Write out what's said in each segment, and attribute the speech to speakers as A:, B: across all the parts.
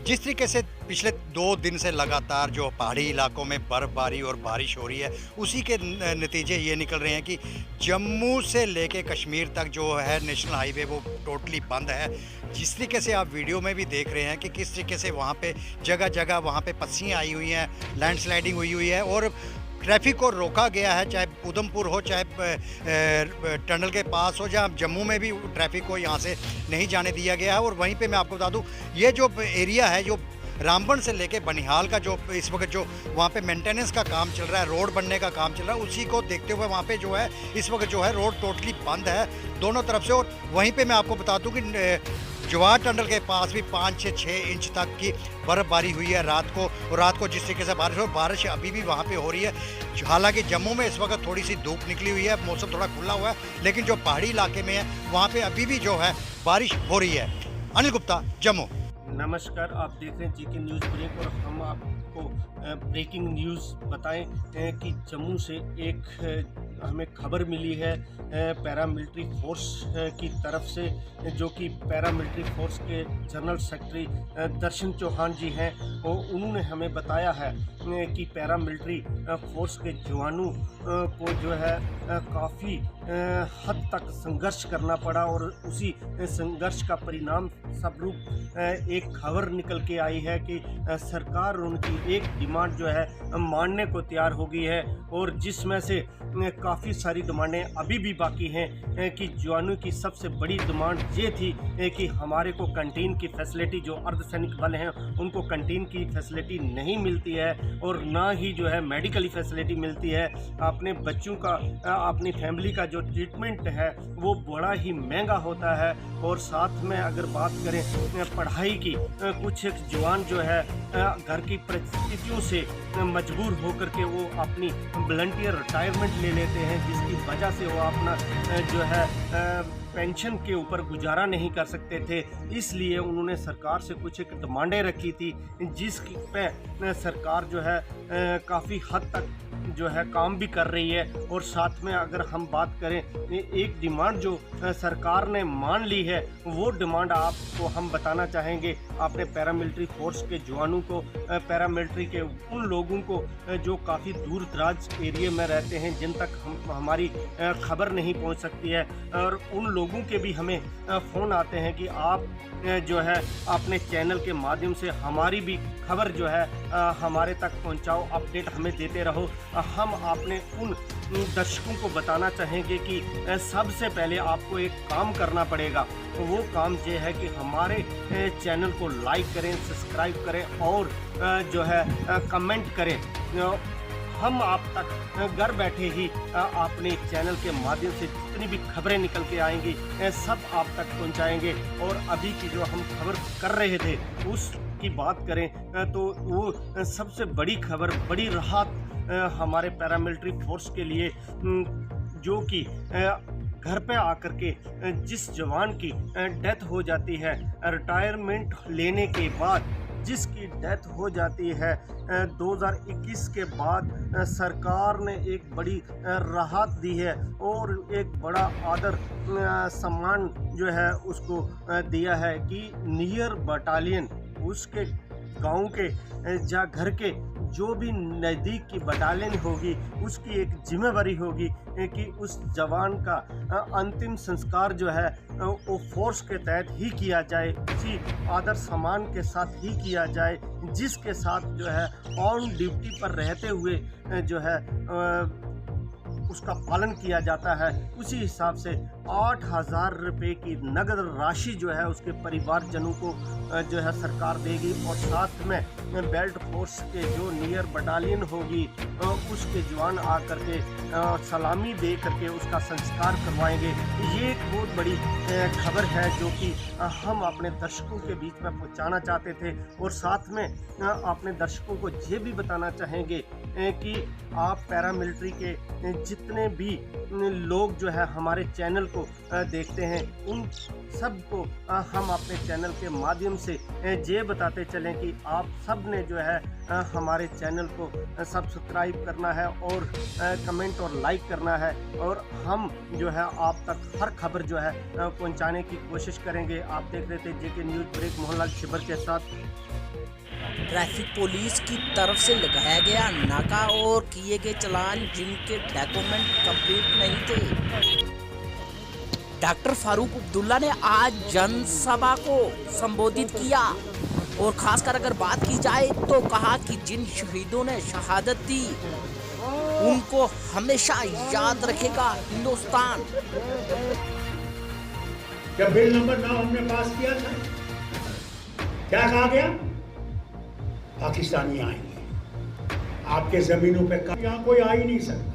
A: जिस तरीके से पिछले 2 दिन से लगातार जो पहाड़ी इलाकों में बर्फ़बारी और बारिश हो रही है, उसी के नतीजे ये निकल रहे हैं कि जम्मू से लेके कश्मीर तक जो है नेशनल हाईवे वो टोटली बंद है। जिस तरीके से आप वीडियो में भी देख रहे हैं कि किस तरीके से वहाँ पे जगह-जगह वहाँ पे पस्सियाँ आई हुई हैं, लैंडस्लाइडिंग हुई हुई है और ट्रैफ़िक को रोका गया है, चाहे उधमपुर हो, चाहे टनल के पास हो, जहाँ जम्मू में भी ट्रैफ़िक को यहाँ से नहीं जाने दिया गया है। और वहीं पे मैं आपको बता दूँ, ये जो एरिया है, जो रामबन से लेके बनिहाल का जो इस वक्त जो वहाँ पे मेंटेनेंस का काम चल रहा है, रोड बनने का काम चल रहा है, उसी को देखते हुए वहाँ पे जो है इस वक्त जो है रोड टोटली बंद है दोनों तरफ से। और वहीं पे मैं आपको बता दूँ कि जवाहर टनल के पास भी 5 से 6 इंच तक की बर्फ़बारी हुई है रात को। और रात को जिस तरीके से बारिश अभी भी वहाँ पे हो रही है। हालांकि जम्मू में इस वक्त थोड़ी सी धूप निकली हुई है, मौसम थोड़ा खुला हुआ है, लेकिन जो पहाड़ी इलाके में है वहाँ पे अभी भी जो है बारिश हो रही है। अनिल गुप्ता, जम्मू।
B: नमस्कार, आप देख रहे हैं जीके न्यूज़ ब्रेक और हम आपको ब्रेकिंग न्यूज़ बताएं कि जम्मू से एक हमें खबर मिली है पैरामिलिट्री फोर्स की तरफ से, जो कि पैरामिलिट्री फोर्स के जनरल सेक्रेटरी दर्शन चौहान जी हैं। और उन्होंने हमें बताया है कि पैरामिलिट्री फोर्स के जवानों को जो है काफ़ी हद तक संघर्ष करना पड़ा और उसी संघर्ष का परिणाम स्वरूप एक खबर निकल के आई है कि सरकार उनकी एक डिमांड जो है मानने को तैयार हो गई है। और जिसमें से काफ़ी सारी डिमांडें अभी भी बाकी हैं कि जवानों की सबसे बड़ी डिमांड ये थी कि हमारे को कैंटीन की फैसिलिटी, जो अर्धसैनिक बल हैं उनको कैंटीन की फैसिलिटी नहीं मिलती है और ना ही जो है मेडिकल फैसिलिटी मिलती है। अपने बच्चों का, अपनी फैमिली का जो ट्रीटमेंट है वो बड़ा ही महंगा होता है। और साथ में अगर बात करें पढ़ाई की, कुछ एक जवान जो है घर की परिस्थितियों से मजबूर होकर के वो अपनी वॉलंटियर रिटायरमेंट ले लेते हैं, जिसकी वजह से वो अपना जो है पेंशन के ऊपर गुजारा नहीं कर सकते थे। इसलिए उन्होंने सरकार से कुछ एक डिमांडें रखी थी, जिस पे सरकार जो है काफ़ी हद तक जो है काम भी कर रही है। और साथ में अगर हम बात करें, एक डिमांड जो सरकार ने मान ली है, वो डिमांड आपको हम बताना चाहेंगे अपने पैरामिलिट्री फोर्स के जवानों को, पैरामिलिट्री के उन लोगों को जो काफ़ी दूर दराज एरिया में रहते हैं, जिन तक हमारी खबर नहीं पहुंच सकती है। और उन लोगों के भी हमें फ़ोन आते हैं कि आप जो है अपने चैनल के माध्यम से हमारी भी खबर जो है हमारे तक पहुंचाओ, अपडेट हमें देते रहो। हम अपने उन दर्शकों को बताना चाहेंगे कि सबसे पहले आपको एक काम करना पड़ेगा। वो काम ये है कि हमारे चैनल को लाइक करें, सब्सक्राइब करें और जो है कमेंट करें। हम आप तक घर बैठे ही अपने चैनल के माध्यम से जितनी भी खबरें निकल के आएंगी सब आप तक पहुंचाएंगे। और अभी की जो हम खबर कर रहे थे उसकी बात करें तो वो सबसे बड़ी खबर, बड़ी राहत हमारे पैरामिलिट्री फोर्स के लिए, जो कि घर पे आकर के जिस जवान की डेथ हो जाती है रिटायरमेंट लेने के बाद, जिसकी डेथ हो जाती है 2021 के बाद, सरकार ने एक बड़ी राहत दी है और एक बड़ा आदर सम्मान जो है उसको दिया है कि नियर बटालियन, उसके गांव के या घर के जो भी नज़दीक की बटालियन होगी, उसकी एक जिम्मेवारी होगी कि उस जवान का अंतिम संस्कार जो है वो फोर्स के तहत ही किया जाए, उसी आदर सम्मान के साथ ही किया जाए, जिसके साथ जो है ऑन ड्यूटी पर रहते हुए जो है उसका पालन किया जाता है। उसी हिसाब से 8,000 रुपये की नगद राशि जो है उसके परिवारजनों को जो है सरकार देगी। और साथ में बेल्ट फोर्स के जो नियर बटालियन होगी उसके जवान आकर के सलामी दे करके उसका संस्कार करवाएंगे। ये एक बहुत बड़ी खबर है जो कि हम अपने दर्शकों के बीच में पहुंचाना चाहते थे। और साथ में अपने दर्शकों को ये भी बताना चाहेंगे कि आप पैरामिलिट्री के जितने भी लोग जो है हमारे चैनल को देखते हैं, उन सब को हम अपने चैनल के माध्यम से ये बताते चलें कि आप सब ने जो है हमारे चैनल को सब्सक्राइब करना है और कमेंट और लाइक करना है। और हम जो है आप तक हर खबर जो है पहुंचाने की कोशिश करेंगे। आप देख रहे थे जेके न्यूज़ ब्रेक मोहनलाल छिबर के साथ।
C: ट्रैफिक पुलिस की तरफ से लगाया गया नाका और किए गए चालान जिनके डॉक्यूमेंट कंप्लीट नहीं थे। डॉक्टर फारूक अब्दुल्ला ने आज जनसभा को संबोधित किया और खासकर अगर बात की जाए तो कहा कि जिन शहीदों ने शहादत दी उनको हमेशा याद रखेगा हिंदुस्तान।
D: जब बिल नंबर 9 हमने पास किया था, क्या कहा गया? पाकिस्तानी आएंगे आपके जमीनों पे, यहाँ कोई आ ही नहीं सकता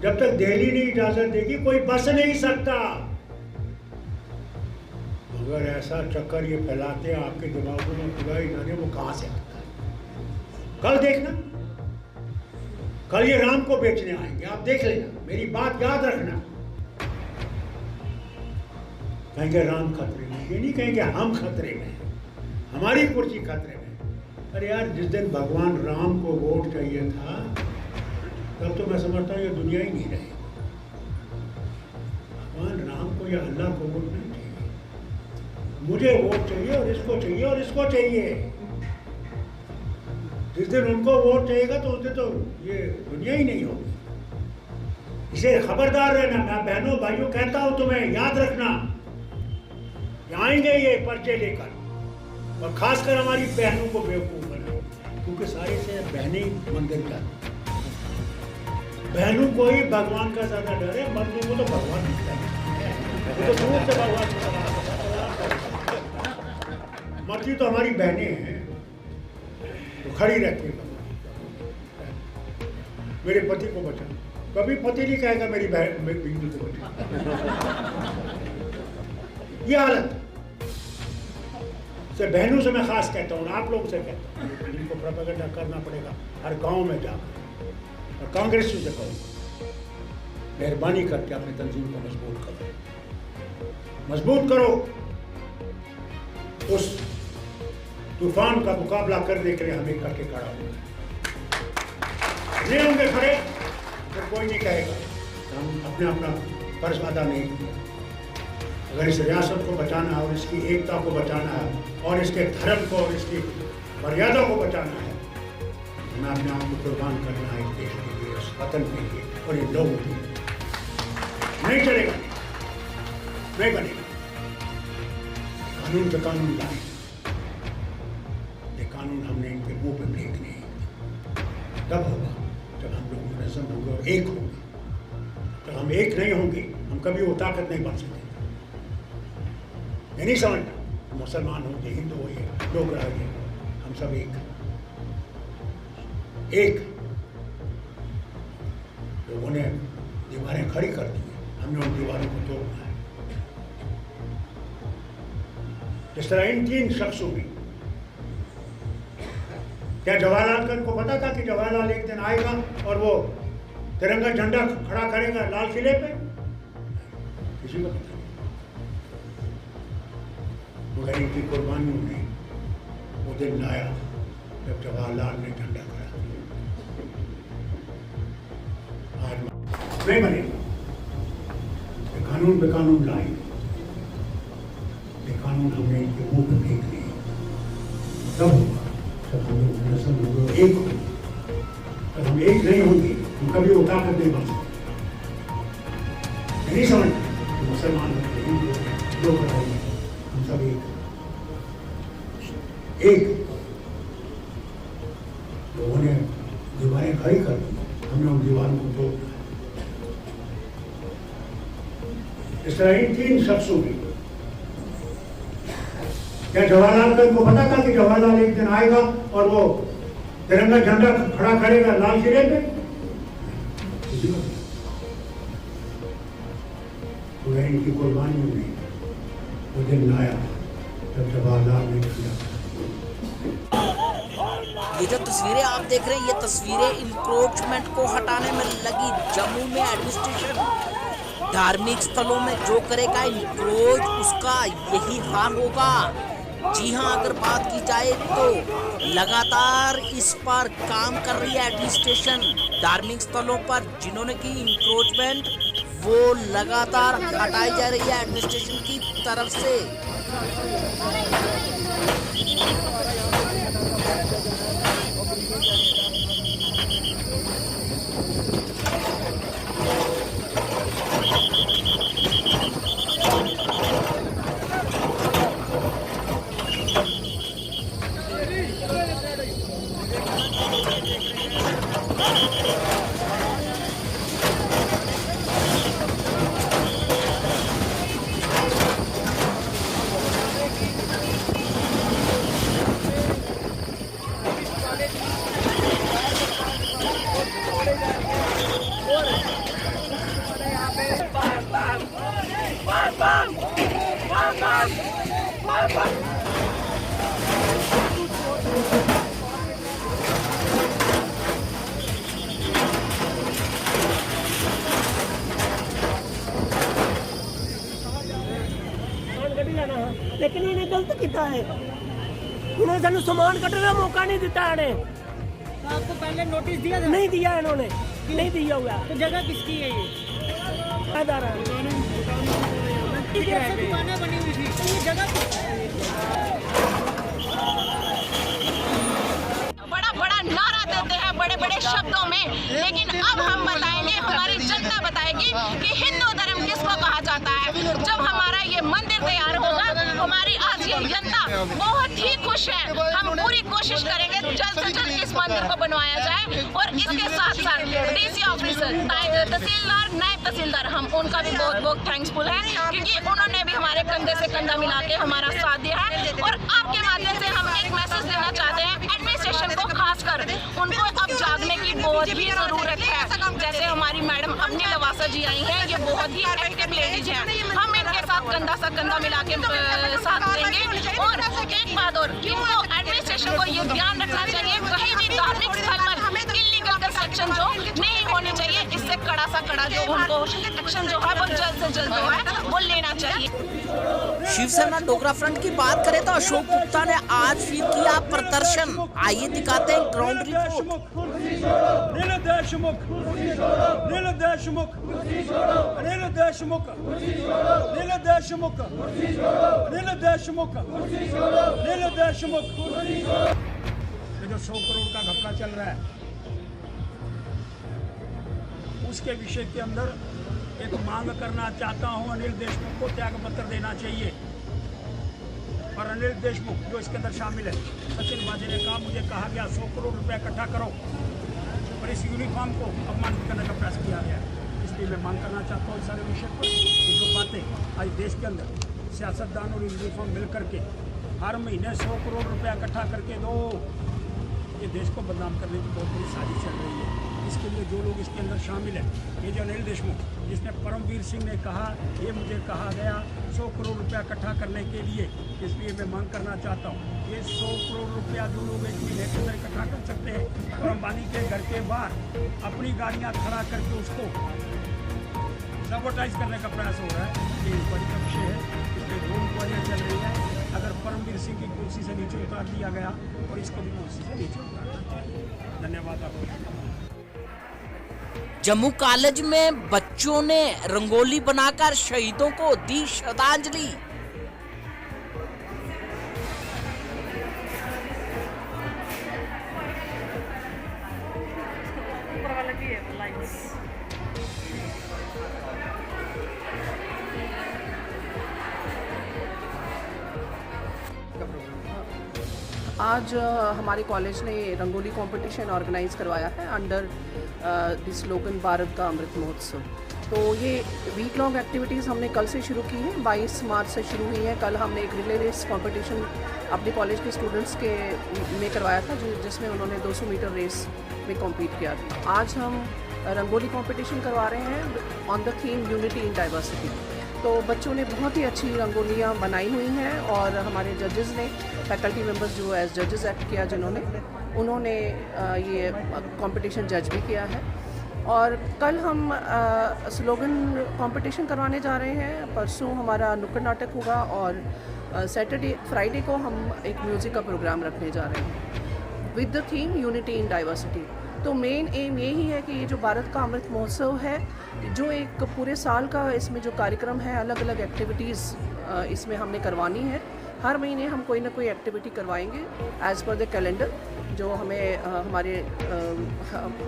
D: जब तक दिल्ली नहीं इजाजत देगी, कोई बस नहीं सकता। अगर ऐसा चक्कर ये फैलाते हैं आपके दिमागों में, खुदा ही जाने वो कहां से आता है। कल देखना, कल ये राम को बेचने आएंगे, आप देख लेना, मेरी बात याद रखना। कहेंगे राम खतरे में, ये नहीं कहेंगे हम खतरे में हैं, हमारी कुर्सी खतरे में। अरे यार, जिस दिन भगवान राम को वोट चाहिए था तब तो मैं समझता हूँ ये दुनिया ही नहीं रही। भगवान राम को या अल्लाह को वोट नहीं चाहिए, मुझे वोट चाहिए और इसको चाहिए और इसको चाहिए। जिस दिन उनको वोट चाहिएगा तो उस दिन तो ये दुनिया ही नहीं होगी। इसे खबरदार रहना, मैं बहनों भाइयों कहता हूं तुम्हें, याद रखना, आएंगे ये पर्चे लेकर और खासकर हमारी बहनों को बेवकूफ बनाओ, क्योंकि सारे से बहनें मंदिर जाती, बहनों को ही भगवान का ज्यादा डर है, मर्दों को तो भगवान दिखता है, वो तो दूर से भगवान। मर्दी तो हमारी बहनें हैं, तो खड़ी रहती है। मेरे पति को बचा, कभी पति नहीं कहेगा मेरी बहन बीवी को बचा। ये हालत से बहनों से मैं खास कहता हूँ, आप लोगों से कहता हूँ, जिनको प्रोपेगेंडा करना पड़ेगा हर गांव में जाकर, और कांग्रेसियों से कहूँ, मेहरबानी करके अपनी तंजीम को मजबूत करो, मजबूत करो। उस तूफान का मुकाबला करने के लिए हमें करके खड़ा होंगे, नहीं होंगे खड़े तो कोई नहीं कहेगा हम अपने अपना फर्ज अदा नहीं किया। अगर इस रियासत को बचाना है और इसकी एकता को बचाना है और इसके धर्म को और इसकी मर्यादा को बचाना है, तो मैं अपने आप को कुर्बान करना है इस देश के लिए, इस वतन के लिए और इन लोगों के लिए। नहीं चलेगा, नहीं बनेगा। कानून पे कानून लाए, ये कानून हमने इनके मुंह पे फेंकने हैं। तब होगा जब हम लोग मुनज़्ज़म होंगे और एक होंगे। जब हम एक नहीं होंगे, हम कभी वो ताकत नहीं बन सकते। मैं नहीं समझता मुसलमान हो या हिंदू हो या लोग रहिए, हम सब एक। लोगों ने दीवारें खड़ी कर दी, हमने उन दीवारों को तोड़ना है। इस तरह इन 3 शख्सों में, क्या जवाहरलाल नेहरू को पता था कि जवाहरलाल एक दिन आएगा और वो तिरंगा झंडा खड़ा करेगा लाल किले पे? किसी को पता नहीं। मगर इनकी कुर्बानियों ने वो दिन लाया जब जवाहरलाल ने झंडा खड़ा किया। आज नहीं बनेगा, कानून पे कानून लाए, ये कानून हमने इनके मुंह पे फेंक दिए। तब होगा जब हम लोग मुनज़्ज़म होंगे और एक होंगे। जब हम एक नहीं होंगे, हम कभी वो ताकत नहीं बन सकते। मैं नहीं समझता कि मुसलमान होंगे, हिंदू होंगे, लोग रहेंगे, हम सब एक। लोगों ने दीवारें खड़ी कर दी, हमने उन दीवारों को तोड़ना है। इस तरह इन 3 शख्सों में, क्या जवाहरलाल नेहरू को पता था कि जवाहरलाल एक दिन आएगा और वो तिरंगा झंडा खड़ा करेगा लाल किले पे? किसी को तो इनकी कुर्बानियों ने वो दिन लाया जब जवाहरलाल ने झंडा।
C: ये जो तस्वीरें आप देख रहे हैं, ये तस्वीरें इंक्रोचमेंट को हटाने में लगी जम्मू में एडमिनिस्ट्रेशन। धार्मिक स्थलों में जो करेगा इंक्रोच, उसका यही हाल होगा। जी हाँ, अगर बात की जाए तो लगातार इस पर काम कर रही है एडमिनिस्ट्रेशन। धार्मिक स्थलों पर जिन्होंने की इंक्रोचमेंट, वो लगातार हटाई जा रही है एडमिनिस्ट्रेशन की तरफ से।
E: लेकिन इन्हें गलत किया है, इन्हें सानू समान कटने का मौका नहीं दिता। इन्हें
F: आपको पहले नोटिस दिया था?
E: नहीं दिया, इन्होंने नहीं दिया हुआ।
F: तो जगह किसकी है ये? दुकानें बनी हुई थी, तो ये जगह
G: बड़ा नारा देते हैं बड़े बड़े शब्दों में, लेकिन अब हम बताएंगे, हमारी जनता बताएगी कि हिंदू धर्म किसको कहा जाता है। जब हमारा ये मंदिर तैयार होगा, हमारी आज ये जनता बहुत ही खुश है। हम पूरी कोशिश करेंगे जल्द से जल्द इस मंदिर को बनवाया जाए, और इसके साथ साथ डीसी ऑफिसर, तहसीलदार, नायब तहसीलदार, हम उनका भी बहुत बहुत थैंक्सफुल है, क्योंकि उन्होंने भी हमारे कंधे से कंधा मिला के हमारा साथ दिया है। और आपके माध्यम से हम एक मैसेज देना चाहते हैं एडमिनिस्ट्रेशन को, खासकर उनको अब जागने की बहुत ही जरूरत है। जैसे हमारी मैडम अपनी लवासा जी आई हैं, ये बहुत ही एक्टिव लेडीज हैं, हम इनके साथ कंधा सा कंधा मिला के साथ देंगे। और एक बात और, इनको एडमिनिस्ट्रेशन को ये ध्यान रखना चाहिए, कहीं भी धार्मिक स्थल पर इलीगल कंस्ट्रक्शन जो नहीं होनी चाहिए, इससे कड़ा सा कड़ा जो उनको एक्शन जो है वो जल्द से जल्द जो है वो लेना चाहिए।
C: शिवसेना डोगरा फ्रंट की बात करें तो अशोक गुप्ता ने आज फिर किया प्रदर्शन। आइए दिखाते हैं ग्राउंड रिपोर्ट।
H: अनिल देशमुख, अनिल देशमुख, अनिल देशमुख, अनिल देशमुख, अनिल देशमुख, अनिल देशमुख। ये जो 100 करोड़ का घपला चल रहा है, उसके विषय के अंदर एक मांग करना चाहता हूं। अनिल देशमुख को त्याग पत्र देना चाहिए। और अनिल देशमुख जो इसके अंदर शामिल है, सचिन बाजी ने कहा, मुझे कहा गया 100 करोड़ रुपया इकट्ठा करो, और इस यूनिफॉर्म को अपमानित करने का प्रयास किया गया। इसलिए मैं मांग करना चाहता हूँ इस सारे विषय पर, ये जो बातें आज देश के अंदर सियासतदान और यूनिफॉर्म मिल करके हर महीने 100 करोड़ रुपया इकट्ठा करके दो, ये देश को बदनाम करने की बहुत बड़ी साजिश चल रही है। इसके लिए जो लोग इसके अंदर शामिल हैं, ये जो अनिल देशमुख, जिसने परमवीर सिंह ने कहा, ये मुझे कहा गया 100 करोड़ रुपया इकट्ठा करने के लिए, इसलिए मैं मांग करना चाहता हूँ, ये 100 करोड़ रुपया जो लोग एक महीने के अंदर इकट्ठा कर सकते हैं, और अंबानी के घर के बाहर अपनी गाड़ियाँ खड़ा करके उसको सबोटाइज करने का प्रयास हो रहा है, ये इंक्वायरी का विषय है। इसमें 2 इंक्वायरियाँ चल रही हैं। अगर परमवीर सिंह की कुर्सी से नीचे उतार दिया गया, और इसको भी कुर्सी से नीचे उतारना चाहिए। धन्यवाद आपको।
C: जम्मू कॉलेज में बच्चों ने रंगोली बनाकर शहीदों को दी श्रद्धांजलि।
I: आज हमारे कॉलेज ने रंगोली कंपटीशन ऑर्गेनाइज करवाया है अंडर द स्लोगन भारत का अमृत महोत्सव। तो ये वीक लॉन्ग एक्टिविटीज़ हमने कल से शुरू की है, 22 मार्च से शुरू हुई है। कल हमने एक रिले रेस कंपटीशन अपने कॉलेज के स्टूडेंट्स के में करवाया था, जिसमें उन्होंने 200 मीटर रेस में कॉम्पीट किया था। आज हम रंगोली कंपटीशन करवा रहे हैं on the theme unity in diversity. तो बच्चों ने बहुत ही अच्छी रंगोलियाँ बनाई हुई हैं, और हमारे जजेस ने, फैकल्टी मेंबर्स जो एज जजेस एक्ट किया जिन्होंने, उन्होंने ये कंपटीशन जज भी किया है। और कल हम स्लोगन कंपटीशन करवाने जा रहे हैं। परसों हमारा नुक्कड़ नाटक होगा, और फ्राइडे को हम एक म्यूज़िक का प्रोग्राम रखने जा रहे हैं with the theme unity in diversity. तो मेन एम यही है कि ये जो भारत का अमृत महोत्सव है, जो एक पूरे साल का इसमें जो कार्यक्रम है, अलग अलग एक्टिविटीज़ इसमें हमने करवानी है। हर महीने हम कोई ना कोई एक्टिविटी करवाएंगे एज़ पर द कैलेंडर, जो हमें हमारे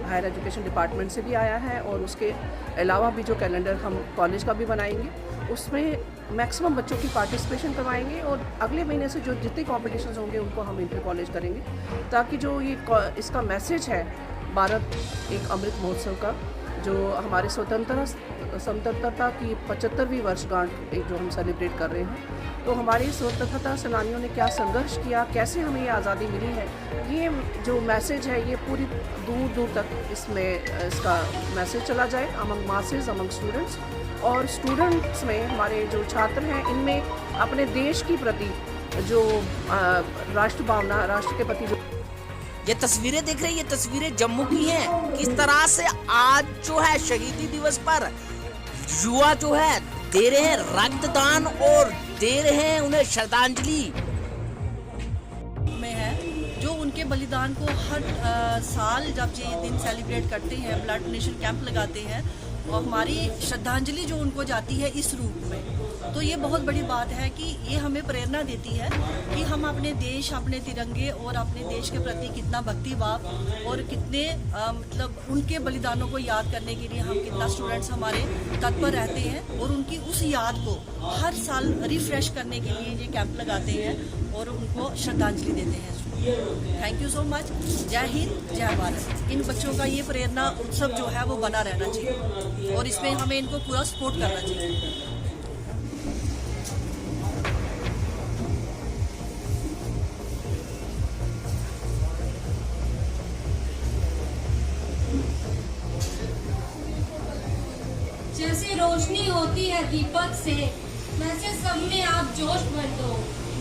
I: हायर एजुकेशन डिपार्टमेंट से भी आया है, और उसके अलावा भी जो कैलेंडर हम कॉलेज का भी बनाएंगे, उसमें मैक्सिमम बच्चों की पार्टिसिपेशन करवाएंगे। और अगले महीने से जो जितने कॉम्पिटिशन्स होंगे उनको हम इंटर कॉलेज करेंगे, ताकि जो ये इसका मैसेज है भारत एक अमृत महोत्सव का, जो हमारे स्वतंत्रता की 75वीं वर्षगांठ एक जो हम सेलिब्रेट कर रहे हैं, तो हमारे स्वतंत्रता सेनानियों ने क्या संघर्ष किया, कैसे हमें ये आज़ादी मिली है, ये जो मैसेज है ये पूरी दूर दूर तक इसका मैसेज चला जाए अमंग मासेस, अमंग स्टूडेंट्स। और स्टूडेंट्स में हमारे जो छात्र हैं, इनमें अपने देश की प्रति जो राष्ट्र भावना, राष्ट्र के प्रति जो
C: ये तस्वीरें देख रहे हैं, ये तस्वीरें जम्मू की हैं। किस तरह से आज जो है शहीदी दिवस पर युवा जो है दे रहे हैं रक्तदान और दे रहे हैं उन्हें श्रद्धांजलि
J: में है, जो उनके बलिदान को हर साल जब ये दिन सेलिब्रेट करते हैं, ब्लड डोनेशन कैंप लगाते हैं और हमारी श्रद्धांजलि जो उनको जाती है इस रूप में, तो ये बहुत बड़ी बात है कि ये हमें प्रेरणा देती है कि हम अपने देश, अपने तिरंगे और अपने देश के प्रति कितना भक्तिभाव और कितने मतलब उनके बलिदानों को याद करने के लिए हम कितना स्टूडेंट्स हमारे तत्पर रहते हैं और उनकी उस याद को हर साल रिफ्रेश करने के लिए ये कैंप लगाते हैं और उनको श्रद्धांजलि देते हैं। Thank you so much. जय हिंद, जय भारत। इन बच्चों का ये प्रेरणा उत्सव जो है वो बना रहना चाहिए और इसमें हमें इनको पूरा सपोर्ट करना चाहिए।
K: जैसे रोशनी होती है दीपक से, वैसे सब में आप जोश भर दो।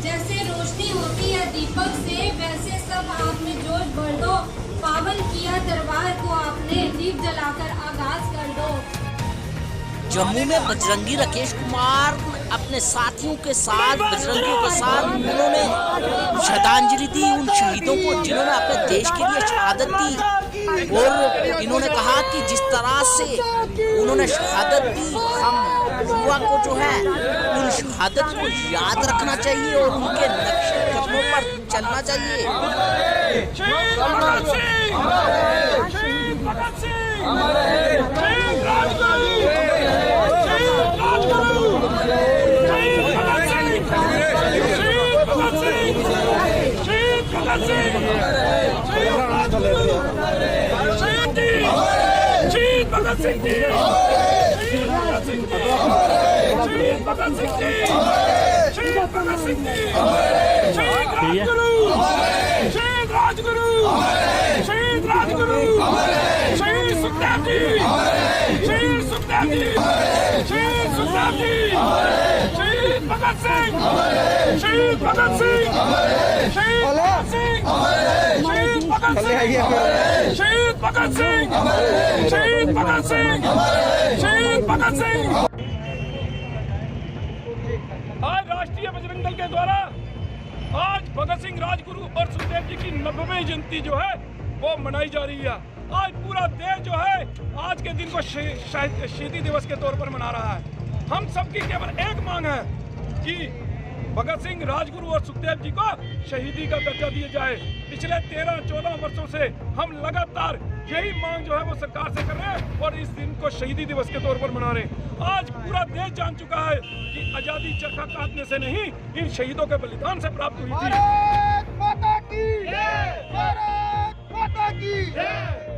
K: जैसे रोशनी होती है दीपक से, वैसे सब आप में जोश भर दो। पावन किया दरबार को आपने, दीप जलाकर आगाज कर दो।
C: जम्मू में बजरंगी राकेश कुमार अपने साथियों के साथ, बजरंगियों के साथ उन्होंने श्रद्धांजलि दी उन शहीदों को जिन्होंने अपने देश के लिए शहादत दी। और इन्होंने कहा कि जिस तरह से उन्होंने शहादत दी, हम युवा को जो है उन शहादत को याद रखना चाहिए और उनके नक्शे कदमों पर चलना चाहिए।
H: भगत सिंह जी, भगत सिंह जी, भगत सिंह जी, शहीद राजगुरु, शहीद राजगुरु, शहीद सुखदेव जी, शहीद सुखदेव जी, शहीद सुखदेव जी, शहीद भगत सिंह, शहीद भगत सिंह, शहीद भगत सिंह, शहीद भगत सिंह, शहीद भगत सिंह, शहीद भगत सिंह, शहीद भगत सिंह। आज राष्ट्रीय बजरंग दल के द्वारा आज भगत सिंह, राजगुरु और सुखदेव जी की 90वीं जयंती जो है वो मनाई जा रही है। आज पूरा देश जो है आज के दिन को शहीदी दिवस के तौर पर मना रहा है। हम सबकी केवल एक मांग है कि भगत सिंह, राजगुरु और सुखदेव जी को शहीदी का दर्जा दिया जाए। पिछले 13-14 वर्षों से हम लगातार यही मांग जो है वो सरकार से कर रहे हैं और इस दिन को शहीदी दिवस के तौर पर मना रहे हैं। आज पूरा देश जान चुका है कि आजादी चरखा काटने से नहीं, इन शहीदों के बलिदान से प्राप्त हुई थी। माता की जय, माता की जय।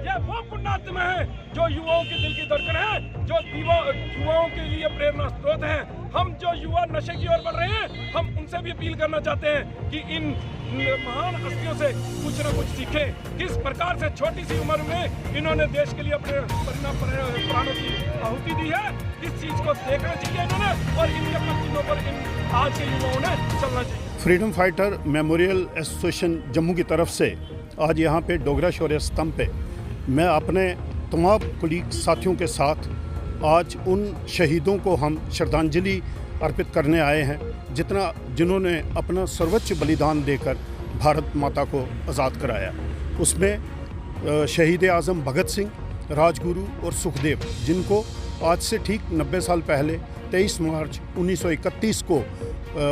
H: यह वो पुण्यात्मा है जो युवाओं के दिल की धड़कन है, जो युवाओं के लिए प्रेरणा स्रोत है। हम जो युवा नशे की ओर बढ़ रहे हैं, हम उनसे भी अपील करना चाहते हैं कि इन महान हस्तियों से कुछ न कुछ सीखें। किस प्रकार से छोटी सी उम्र में इन्होंने देश के लिए अपने प्राणों की आहुति दी है, इस चीज को देखना चाहिए इन्होंने और इनके पत्तियों पर इन आज के युवाओं ने चलना चाहिए।
L: Freedom fighter memorial association Jammu की तरफ से आज यहाँ पे डोगरा शौर्य स्तंभ पे मैं अपने तमाम कुलीग साथियों के साथ आज उन शहीदों को हम श्रद्धांजलि अर्पित करने आए हैं जिन्होंने अपना सर्वोच्च बलिदान देकर भारत माता को आज़ाद कराया। उसमें शहीद आज़म भगत सिंह, राजगुरु और सुखदेव, जिनको आज से ठीक 90 साल पहले 23 मार्च 1931 को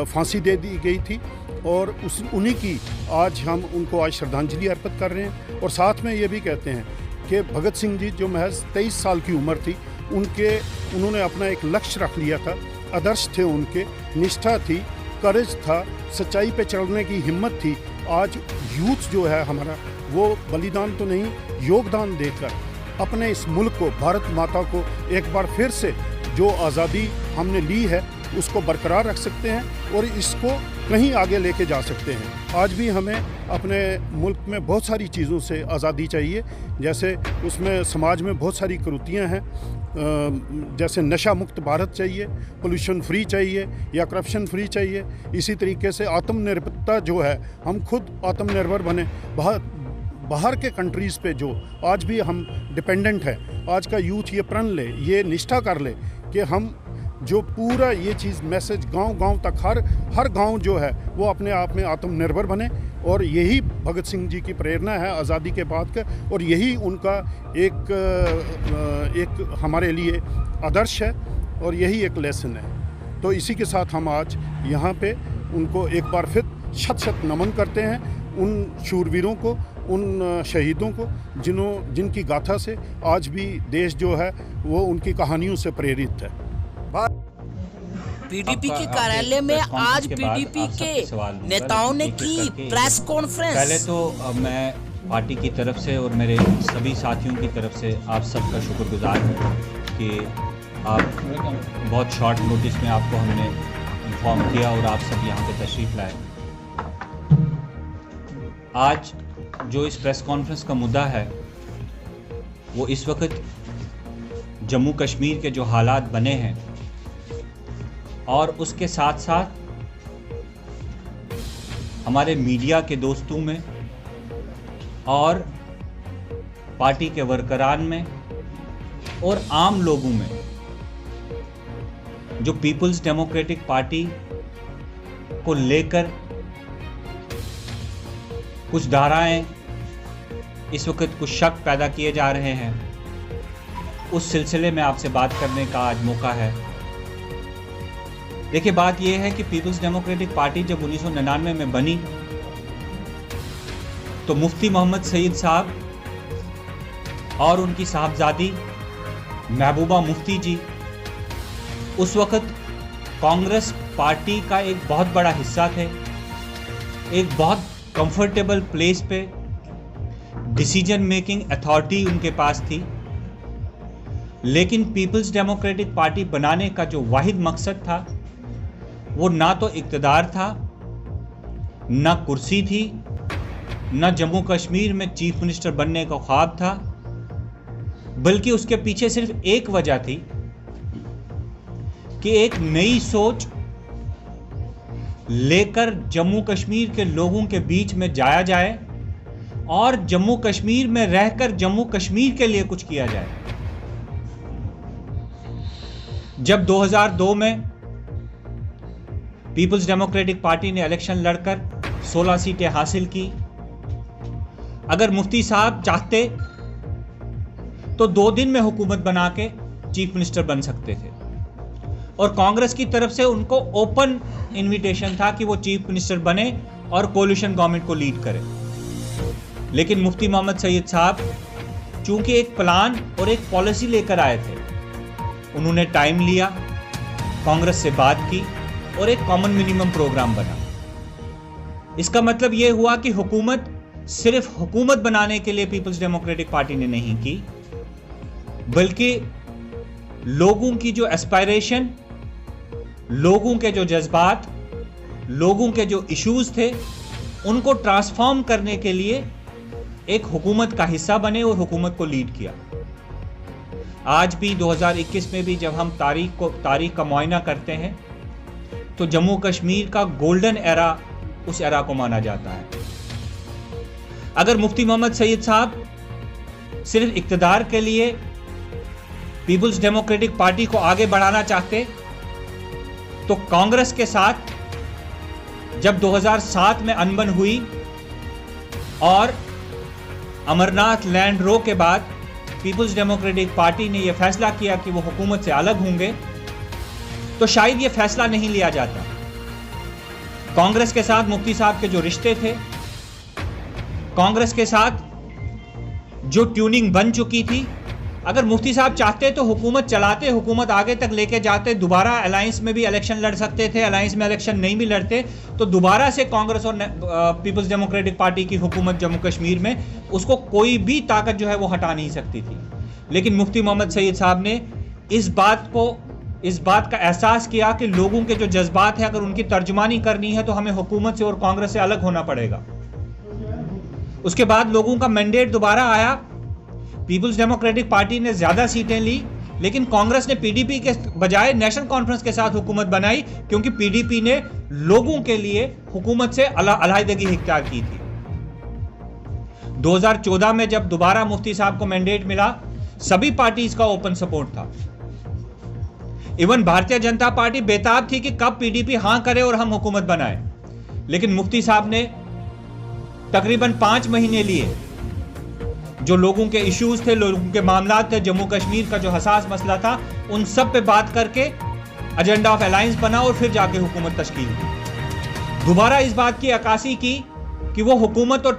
L: फांसी दे दी गई थी और उन्हीं की आज हम उनको आज श्रद्धांजलि अर्पित कर रहे हैं। और साथ में ये भी कहते हैं कि भगत सिंह जी जो महज 23 साल की उम्र थी, उन्होंने अपना एक लक्ष्य रख लिया था, आदर्श थे उनके, निष्ठा थी, करेज था, सच्चाई पे चलने की हिम्मत थी। आज यूथ जो है हमारा, वो बलिदान तो नहीं, योगदान देकर अपने इस मुल्क को, भारत माता को एक बार फिर से जो आज़ादी हमने ली है उसको बरकरार रख सकते हैं और इसको कहीं आगे लेके जा सकते हैं। आज भी हमें अपने मुल्क में बहुत सारी चीज़ों से आज़ादी चाहिए, जैसे उसमें समाज में बहुत सारी कुरीतियाँ हैं, जैसे नशा मुक्त भारत चाहिए, पोल्यूशन फ्री चाहिए या करप्शन फ्री चाहिए। इसी तरीके से आत्मनिर्भरता जो है, हम खुद आत्मनिर्भर बने। बाहर के कंट्रीज़ पे जो आज भी हम डिपेंडेंट हैं, आज का यूथ ये प्रण ले, ये निष्ठा कर ले कि हम जो पूरा ये चीज़ मैसेज गांव-गांव तक, हर गांव जो है वो अपने आप में आत्मनिर्भर बने। और यही भगत सिंह जी की प्रेरणा है आज़ादी के बाद का, और यही उनका एक हमारे लिए आदर्श है और यही एक लेसन है। तो इसी के साथ हम आज यहाँ पे उनको एक बार फिर शत नमन करते हैं, उन शूरवीरों को, उन शहीदों को जिनकी गाथा से आज भी देश जो है वो उनकी कहानियों से प्रेरित है।
C: पीडीपी के कार्यालय में आज पीडीपी के नेताओं ने की प्रेस कॉन्फ्रेंस।
M: पहले तो मैं पार्टी की तरफ से और मेरे सभी साथियों की तरफ से आप सबका शुक्रगुजार हूँ कि आप बहुत शॉर्ट नोटिस में आपको हमने इन्फॉर्म किया और आप सब यहाँ पे तशरीफ़ लाए। आज जो इस प्रेस कॉन्फ्रेंस का मुद्दा है वो इस वक्त जम्मू कश्मीर के जो हालात बने हैं और उसके साथ साथ हमारे मीडिया के दोस्तों में और पार्टी के वर्करान में और आम लोगों में जो पीपल्स डेमोक्रेटिक पार्टी को लेकर कुछ धाराएं इस वक्त कुछ शक पैदा किए जा रहे हैं, उस सिलसिले में आपसे बात करने का आज मौका है। देखिए, बात यह है कि पीपल्स डेमोक्रेटिक पार्टी जब 1999 में बनी तो मुफ्ती मोहम्मद सईद साहब और उनकी साहबजादी महबूबा मुफ्ती जी उस वक्त कांग्रेस पार्टी का एक बहुत बड़ा हिस्सा थे, एक बहुत कंफर्टेबल प्लेस पे डिसीजन मेकिंग अथॉरिटी उनके पास थी। लेकिन पीपल्स डेमोक्रेटिक पार्टी बनाने का जो वाहिद मकसद था वो ना तो इक़्तिदार था, ना कुर्सी थी, ना जम्मू कश्मीर में चीफ मिनिस्टर बनने का ख्वाब था, बल्कि उसके पीछे सिर्फ एक वजह थी कि एक नई सोच लेकर जम्मू कश्मीर के लोगों के बीच में जाया जाए और जम्मू कश्मीर में रहकर जम्मू कश्मीर के लिए कुछ किया जाए। जब 2002 में पीपल्स डेमोक्रेटिक पार्टी ने इलेक्शन लड़कर 16 सीटें हासिल की, अगर मुफ्ती साहब चाहते तो 2 दिन में हुकूमत बना के चीफ मिनिस्टर बन सकते थे और कांग्रेस की तरफ से उनको ओपन इनविटेशन था कि वो चीफ मिनिस्टर बने और कोलिशन गवर्नमेंट को लीड करे। लेकिन मुफ्ती मोहम्मद सईद साहब चूंकि एक प्लान और एक पॉलिसी लेकर आए थे, उन्होंने टाइम लिया, कांग्रेस से बात की और एक कॉमन मिनिमम प्रोग्राम बना। इसका मतलब यह हुआ कि हुकूमत सिर्फ हुकूमत बनाने के लिए पीपल्स डेमोक्रेटिक पार्टी ने नहीं की, बल्कि लोगों की जो एस्पायरेशन, लोगों के जो जज्बात, लोगों के जो इश्यूज थे, उनको ट्रांसफॉर्म करने के लिए एक हुकूमत का हिस्सा बने और हुकूमत को लीड किया। आज भी 2021 में भी जब हम तारीख का मुआयना करते हैं तो जम्मू कश्मीर का गोल्डन एरा उस एरा को माना जाता है। अगर मुफ्ती मोहम्मद सईद साहब सिर्फ इक़्तिदार के लिए पीपल्स डेमोक्रेटिक पार्टी को आगे बढ़ाना चाहते तो कांग्रेस के साथ जब 2007 में अनबन हुई और अमरनाथ लैंड रो के बाद पीपल्स डेमोक्रेटिक पार्टी ने यह फैसला किया कि वो हुकूमत से अलग होंगे, तो शायद यह फैसला नहीं लिया जाता। कांग्रेस के साथ मुफ्ती साहब के जो रिश्ते थे, कांग्रेस के साथ जो ट्यूनिंग बन चुकी थी, अगर मुफ्ती साहब चाहते तो हुकूमत चलाते, हुकूमत आगे तक लेके जाते, दोबारा अलायंस में भी इलेक्शन लड़ सकते थे, अलायंस में इलेक्शन नहीं भी लड़ते तो दोबारा से कांग्रेस और पीपल्स डेमोक्रेटिक पार्टी की हुकूमत जम्मू कश्मीर में, उसको कोई भी ताकत जो है वो हटा नहीं सकती थी। लेकिन मुफ्ती मोहम्मद सईद साहब ने इस बात का एहसास किया कि लोगों के जो जज्बात हैं, अगर उनकी तर्जुमानी करनी है तो हमें हुकूमत से और कांग्रेस से अलग होना पड़ेगा। उसके बाद लोगों का मैंडेट दोबारा आया, पीपल्स डेमोक्रेटिक पार्टी ने ज़्यादा सीटें ली लेकिन कांग्रेस ने पीडीपी के बजाय नेशनल कॉन्फ्रेंस के साथ हुकूमत बनाई, क्योंकि पीडीपी ने लोगों के लिए हुकूमत से अलहदगी इख्तियार की थी। 2014 में जब दोबारा मुफ्ती साहब को मैंडेट मिला, सभी पार्टीज का ओपन सपोर्ट था। इवन भारतीय जनता पार्टी बेताब थी कि कब पीडीपी हां करे और हम हुकूमत बनाए, लेकिन मुफ्ती साहब ने तकरीबन 5 महीने लिए। जो लोगों के इश्यूज थे, लोगों के मामलात थे, जम्मू कश्मीर का जो हसास मसला था, उन सब पे बात करके एजेंडा ऑफ अलायंस बना और फिर जाके हुकूमत तश्कील की। दोबारा इस बात की अक्कासी की कि वो हुकूमत और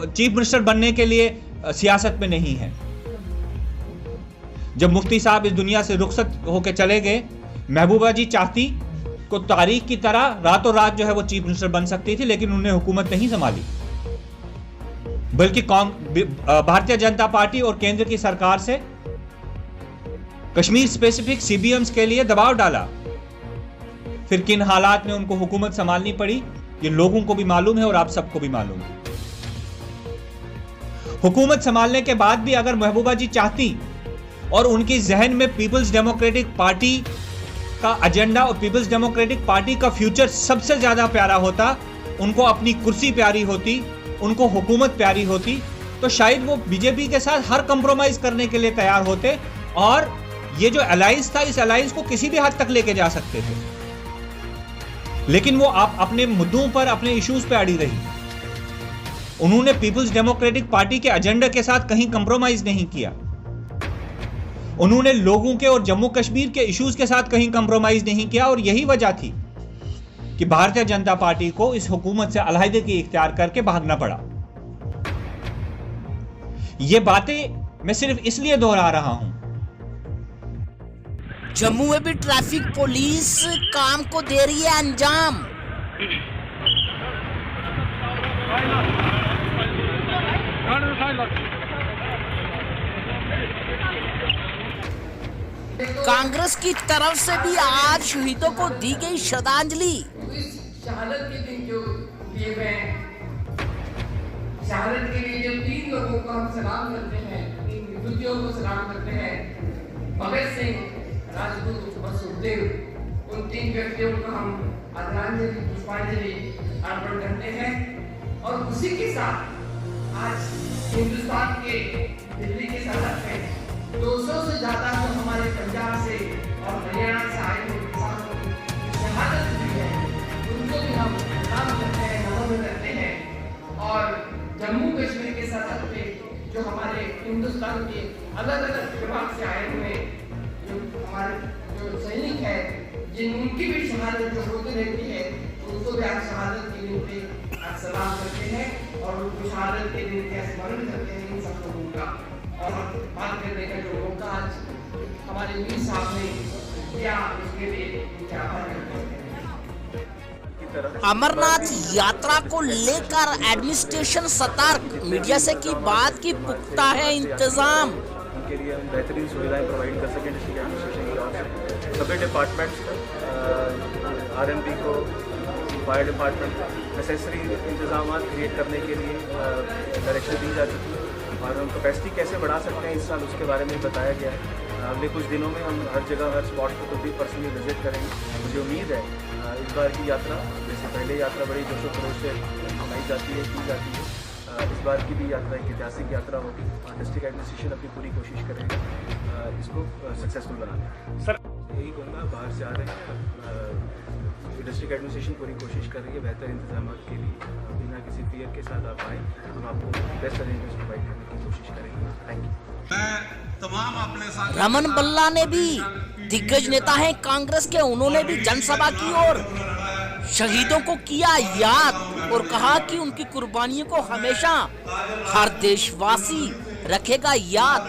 M: चीफ मिनिस्टर बनने के लिए सियासत में नहीं है। जब मुफ्ती साहब इस दुनिया से रुखसत होकर चले गए, महबूबा जी चाहती को तारीख की तरह रातों रात जो है वो चीफ मिनिस्टर बन सकती थी, लेकिन उन्हें हुकूमत नहीं संभाली, बल्कि भारतीय जनता पार्टी और केंद्र की सरकार से कश्मीर स्पेसिफिक सीबीएम्स के लिए दबाव डाला। फिर किन हालात में उनको हुकूमत संभालनी पड़ी, ये लोगों को भी मालूम है और आप सबको भी मालूम है। हुकूमत संभालने के बाद भी अगर महबूबा जी चाहती और उनकी जहन में पीपल्स डेमोक्रेटिक पार्टी का एजेंडा और पीपल्स डेमोक्रेटिक पार्टी का फ्यूचर सबसे ज्यादा प्यारा होता, उनको अपनी कुर्सी प्यारी होती, उनको हुकूमत प्यारी होती, तो शायद वो बीजेपी के साथ हर कंप्रोमाइज करने के लिए तैयार होते और ये जो अलायंस था, इस अलायंस को किसी भी हद तक लेके जा सकते थे। लेकिन वो आप अपने मुद्दों पर, अपने इश्यूज पे अड़ी रही। उन्होंने पीपल्स डेमोक्रेटिक पार्टी के एजेंडा के साथ कहीं कंप्रोमाइज नहीं किया। उन्होंने लोगों के और जम्मू कश्मीर के इश्यूज के साथ कहीं कंप्रोमाइज नहीं किया, और यही वजह थी कि भारतीय जनता पार्टी को इस हुकूमत से अलहदगी इख्तियार करके भागना पड़ा। ये बातें मैं सिर्फ इसलिए दोहरा रहा हूं।
C: जम्मू में भी ट्रैफिक पुलिस काम को दे रही है अंजाम। कांग्रेस की तरफ से भी आज शहीदों को दी गई श्रद्धांजलि।
N: शहादत के दिन जो दिए गए शहादत के लिए जो 3 लोगों को हम सलाम करते हैं, 3 विभूतियों को सलाम करते हैं, भगत सिंह, राजगुरु और सुखदेव, उन 3 व्यक्तियों को हम आदरांजलि, पुष्पांजलि अर्पण करते हैं। और उसी के साथ आज हिंदुस्तान के दिल्ली के सरहद में 200 से ज्यादा जो हमारे पंजाब से और हरियाणा से आए हुए किसानों की शहादत हुई है, उनको भी हम सलाम करते हैं, नमन करते हैं। और जम्मू कश्मीर के सरहद पे जो हमारे हिंदुस्तान के अलग अलग विभाग से आए हुए जो हमारे जो सैनिक है, जिन उनकी भी शहादत जो होती रहती है, उनको भी आज शहादत के दिन पे आज सलाम करते हैं और उनको शहादत के दिन का स्मरण करते हैं इन सब लोगों का। और बात करने का जो मौका आज हमारे मीर साहब ने दिया, उसके लिए उनके आभार करते हैं।
C: अमरनाथ यात्रा को लेकर एडमिनिस्ट्रेशन सतर्क, मीडिया से की बात की पुख्ता है इंतजाम।
O: उनके लिए हम बेहतरीन सुविधाएं प्रोवाइड कर सकें डिस्ट्रिक्ट एडमिनिस्ट्रेशन की ओर से। सभी डिपार्टमेंट्स RMP को, फायर डिपार्टमेंट को नेसेसरी इंतजाम क्रिएट करने के लिए डायरेक्शन दी जा चुकी है। और हम कैपेसिटी कैसे बढ़ा सकते हैं इस साल, उसके बारे में बताया गया है। अगले कुछ दिनों में हम हर जगह, हर स्पॉट को खुद भी पर्सनली विजिट करेंगे। मुझे उम्मीद है इस बार की यात्रा, जैसे पहले यात्रा बड़ी जोशो खरोश से मनाई जाती है, की जाती है, इस बार की भी यात्रा एक ऐतिहासिक यात्रा होगी। डिस्ट्रिक्ट एडमिनिस्ट्रेशन अपनी पूरी कोशिश करेगा इसको सक्सेसफुल बनाने। सर यही कहूँगा, बाहर से आ रहे हैं, डिस्ट्रिक्ट एडमिनिस्ट्रेशन पूरी कोशिश कर रही है बेहतर इंतजाम के लिए। बिना किसी फियर के साथ आप आएँ, हम आपको बेस्ट अरेंजमेंट्स प्रोवाइड करने की कोशिश करेंगे। Thank you.
C: रमन बल्ला ने भी, दिग्गज नेता हैं कांग्रेस के, उन्होंने भी जनसभा की और शहीदों को किया याद और कहा कि उनकी कुर्बानियों को हमेशा हर देशवासी रखेगा याद।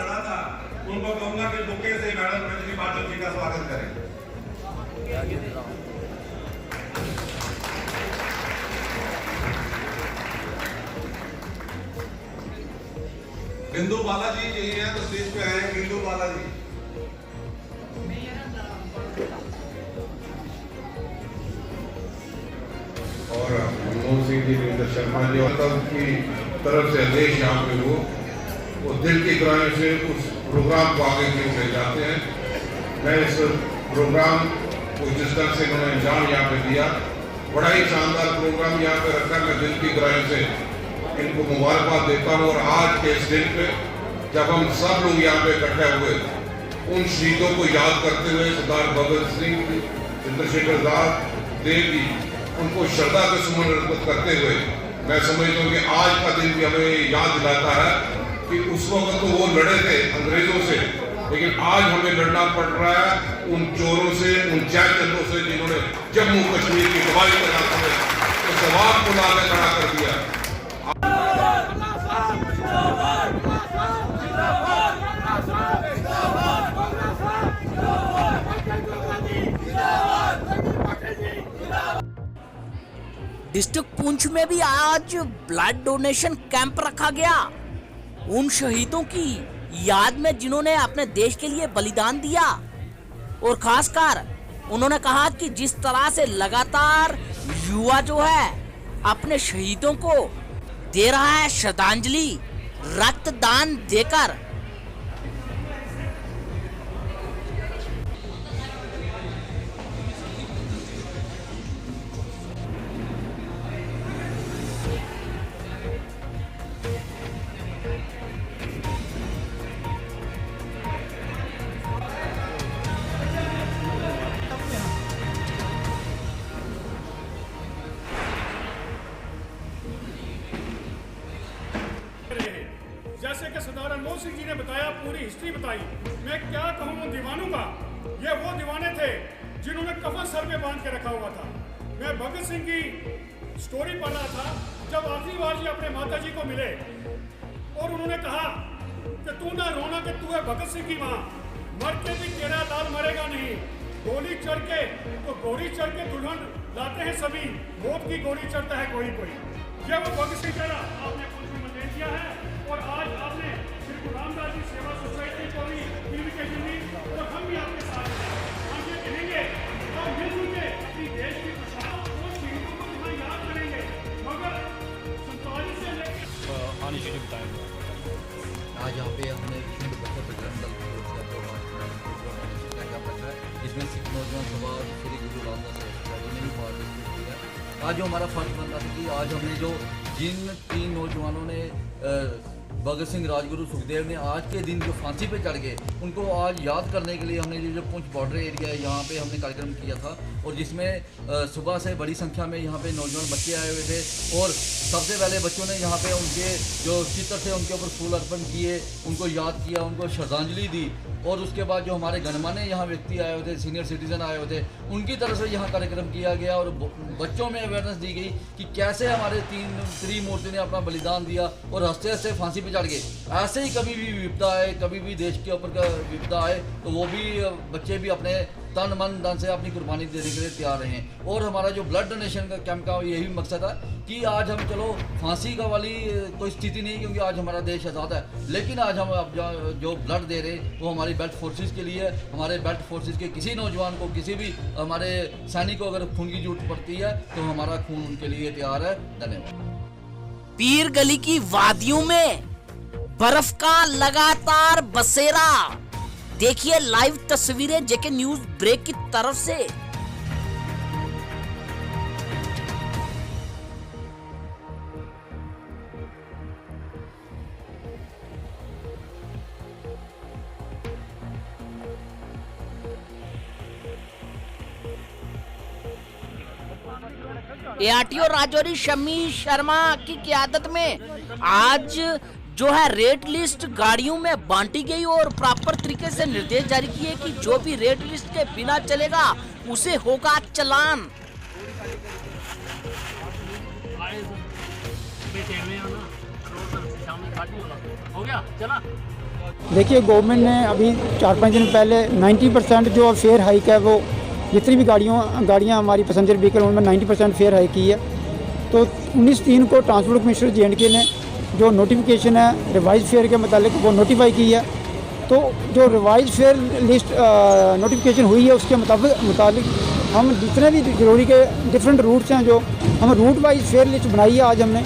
P: उनको कहूंगा कि बुके से मैडम रजनी पाटिल जी का स्वागत करें। बिंदु बालाजी यही है तो स्टेज पे आए। बिंदु बालाजी, और मनमोहन सिंह जी, वीरेंद्र शर्मा जी और की तरफ से आदेश यहाँ पे वो दिल की गहराई से उस प्रोग्राम को आगे ले जाते हैं। मैं इस प्रोग्राम को जिस तरह से इन्होंने अंजाम यहाँ पे दिया, बड़ा ही शानदार प्रोग्राम यहाँ पे रखा, मैं दिल की गहराई से इनको मुबारकबाद देता हूँ। और आज के इस दिन पे जब हम सब लोग यहाँ पे इकट्ठे हुए, उन शहीदों को याद करते हुए, सरदार भगत सिंह, चंद्रशेखर आजाद, देव जी, उनको श्रद्धा के सुमन अर्पित करते हुए, मैं समझता हूँ कि आज का दिन भी हमें याद दिलाता है कि उस वक्त तो वो लड़े थे अंग्रेजों से, लेकिन आज हमें लड़ना पड़ रहा है उन चोरों से, उन चैतन्यों से जिन्होंने जम्मू कश्मीर की तबाही करते हुए तो सवाल को लाके खड़ा कर दिया।
C: डिस्ट्रिक्ट पुंछ में भी आज ब्लड डोनेशन कैंप रखा गया उन शहीदों की याद में जिन्होंने अपने देश के लिए बलिदान दिया। और खासकर उन्होंने कहा कि जिस तरह से लगातार युवा जो है अपने शहीदों को दे रहा है श्रद्धांजलि रक्तदान देकर,
Q: जैसे कि सरदार अनमोल सिंह जी ने बताया, पूरी हिस्ट्री बताई। मैं क्या कहूँ उन दीवानों का, ये वो दीवाने थे जिन्होंने कफन सर पे बांध के रखा हुआ था। मैं भगत सिंह की स्टोरी पढ़ रहा था, जब आखिरी बार जी अपने माता जी को मिले और उन्होंने कहा कि तू ना रोना कि तू है भगत सिंह की माँ, मर के भी तेरा लाल मरेगा नहीं। गोली चढ़ के तो गोली चढ़ के दुल्हन लाते हैं सभी, मौत की गोली चढ़ता है कोई कोई। ये वो भगत सिंह चढ़ा आपने कुछ भी दे दिया है। और आज आपने श्री गुरु रामदास जी सेवा सोसाइटी को भी इन्विटेशन दी और हम भी आपके साथ हैं। हम ये कहेंगे और मिलजुल के अपनी देश की प्रशासन और शहीदों को यहाँ याद करेंगे, मगर 47 से लेकर
R: आने से बताएंगे। आज यहाँ पे हमने हिंद बच्चों बजरंग दल रखा है, जिसमें सिख नौजवान सभा श्री गुरु रामदास ने भी पार्टिसिपेट किया। आज जो हमारा फर्ज बन रहा था कि आज हमने जो जिन 3 नौजवानों ने भगत सिंह, राजगुरु, सुखदेव ने आज के दिन जो फांसी पे चढ़ गए, उनको आज याद करने के लिए हमने जो पुंछ बॉर्डर एरिया है यहाँ पे हमने कार्यक्रम किया था। और जिसमें सुबह से बड़ी संख्या में यहाँ पे नौजवान बच्चे आए हुए थे और सबसे पहले बच्चों ने यहाँ पे उनके जो चित्र थे उनके ऊपर फूल अर्पण किए, उनको याद किया, उनको श्रद्धांजलि दी। और उसके बाद जो हमारे गणमान्य यहाँ व्यक्ति आए हुए थे, सीनियर सिटीजन आए हुए थे, उनकी तरफ से यहाँ कार्यक्रम किया गया और बच्चों में अवेयरनेस दी गई कि कैसे हमारे 3 त्रिमूर्ति ने अपना बलिदान दिया और हंसते हंसते फांसी पे चढ़ गए। ऐसे ही कभी भी विपदा आए, कभी भी देश के ऊपर विपदा आए तो वो भी बच्चे भी अपने तन मन धन से अपनी कुर्बानी देने के लिए तैयार रहे। और हमारा जो ब्लड डोनेशन का कैंप का यही मकसद है कि आज हम चलो फांसी का वाली कोई स्थिति नहीं, क्योंकि आज हमारा देश आज़ाद है, लेकिन आज हम अब जो ब्लड दे रहे वो हमारी बेल्ट फोर्सेस के लिए, हमारे बेल्ट फोर्सेस के किसी नौजवान को, किसी भी हमारे सैनिक को अगर खून की जरूरत पड़ती है तो हमारा खून उनके लिए तैयार है। धन्यवाद।
C: पीर गली की वादियों में बर्फ का लगातार बसेरा, देखिए लाइव तस्वीरें जेके न्यूज ब्रेक की तरफ से। एआरटीओ राजौरी शमी शर्मा की क़यादत में आज जो है रेड लिस्ट गाड़ियों में बांटी गई और प्रॉपर तरीके से निर्देश जारी किए कि जो भी रेड लिस्ट के बिना चलेगा उसे होगा चलान।
S: देखिए, गवर्नमेंट ने अभी 4-5 दिन पहले 90% जो फेयर हाइक है वो जितनी भी गाड़ियाँ हमारी पैसेंजर व्हीकल उनमें 90% फेयर हाइक की है। तो 19/3 को ट्रांसपोर्ट कमिश्नर J&K ने जो नोटिफिकेशन है रिवाइज फेयर के मतलब वो नोटिफाई की है। तो जो रिवाइज फेयर लिस्ट नोटिफिकेशन हुई है उसके मुताबिक हम जितने भी जरूरी के डिफरेंट रूट्स हैं जो हम रूट वाइज फेयर लिस्ट बनाई है। आज हमने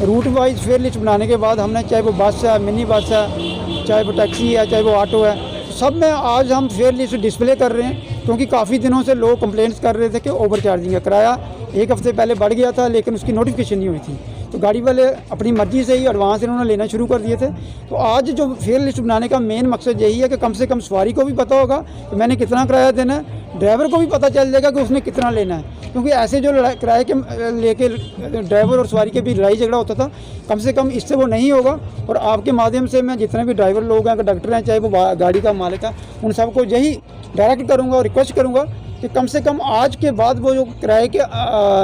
S: रूट वाइज फेयर लिस्ट बनाने के बाद हमने चाहे वो बस है, मिनी बस है, चाहे वो टैक्सी है, चाहे वो ऑटो है, सब में आज हम फेयर लिस्ट डिस्प्ले कर रहे हैं, क्योंकि काफ़ी दिनों से लोग कंप्लेंट्स कर रहे थे कि ओवर चार्जिंग का किराया 1 हफ्ते पहले बढ़ गया था, लेकिन उसकी नोटिफिकेशन नहीं हुई थी। तो गाड़ी वाले अपनी मर्ज़ी से ही एडवांस इन्होंने लेना शुरू कर दिए थे। तो आज जो फेयर लिस्ट बनाने का मेन मकसद यही है कि कम से कम सवारी को भी पता होगा कि मैंने कितना किराया देना है, ड्राइवर को भी पता चल जाएगा कि उसने कितना लेना है। क्योंकि ऐसे जो किराए के लेके ड्राइवर और सवारी के भी लड़ाई झगड़ा होता था, कम से कम इससे वो नहीं होगा। और आपके माध्यम से मैं जितने भी ड्राइवर लोग हैं, कंडक्टर हैं, चाहे वो गाड़ी का मालिक है, उन सबको यही डायरेक्ट करूँगा और रिक्वेस्ट करूँगा कि कम से कम आज के बाद वो जो किराए के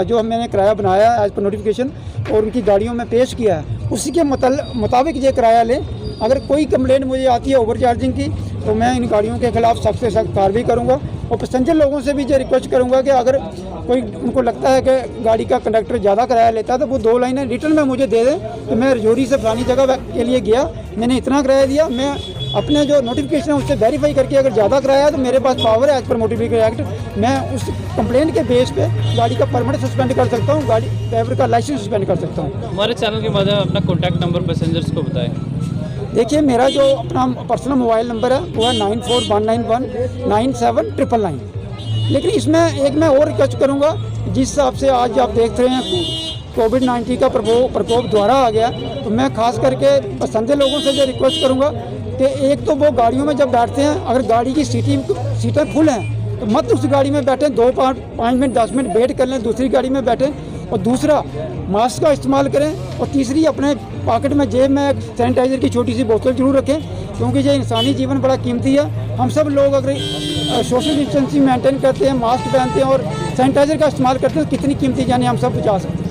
S: जो मैंने किराया बनाया है एज पर नोटिफिकेशन और उनकी गाड़ियों में पेश किया है, उसी के मुताबिक ये किराया लें। अगर कोई कंप्लेंट मुझे आती है ओवर चार्जिंग की, तो मैं इन गाड़ियों के खिलाफ सख्त से सख्त कार्रवाई करूँगा। और पैसेंजर लोगों से भी ये रिक्वेस्ट करूँगा कि अगर कोई उनको लगता है कि गाड़ी का कंडक्टर ज़्यादा किराया लेता है, तो वो 2 लाइनें रिटर्न में मुझे दे दें कि मैं रजौरी से फलानी जगह के लिए गया, मैंने इतना किराया दिया। मैं अपने जो नोटिफिकेशन है उससे वेरीफाई करके अगर ज़्यादा किराया है तो मेरे पास पावर है as per motor vehicle act, मैं उस कंप्लेंट के बेस पे गाड़ी का परमिट सस्पेंड कर सकता हूँ, गाड़ी ड्राइवर का लाइसेंस सस्पेंड कर सकता हूँ।
T: हमारे चैनल के माध्यम अपना कॉन्टैक्ट नंबर पैसेंजर्स को बताएं।
S: देखिए, मेरा जो अपना पर्सनल मोबाइल नंबर है वो है 9419197999। लेकिन इसमें एक मैं और रिक्वेस्ट करूँगा, जिस हिसाब से आज आप देख रहे हैं कोविड-19 का प्रकोप दोबारा आ गया, तो मैं खास करके पसंदीदा लोगों से जो रिक्वेस्ट करूँगा कि एक तो वो गाड़ियों में जब बैठते हैं, अगर गाड़ी की सीटें फुल हैं तो मत उस गाड़ी में बैठें, 2-5 मिनट 10 मिनट वेट कर लें, दूसरी गाड़ी में बैठें। और दूसरा, मास्क का इस्तेमाल करें। और तीसरी, अपने पॉकेट में जेब में सैनिटाइज़र की छोटी सी बोतल जरूर रखें, क्योंकि ये इंसानी जीवन बड़ा कीमती है। हम सब लोग अगर सोशल डिस्टेंसिंग मेंटेन करते हैं, मास्क पहनते हैं और सैनिटाइज़र का इस्तेमाल करते हैं, तो कितनी कीमती जाने हम सब बचा सकते हैं।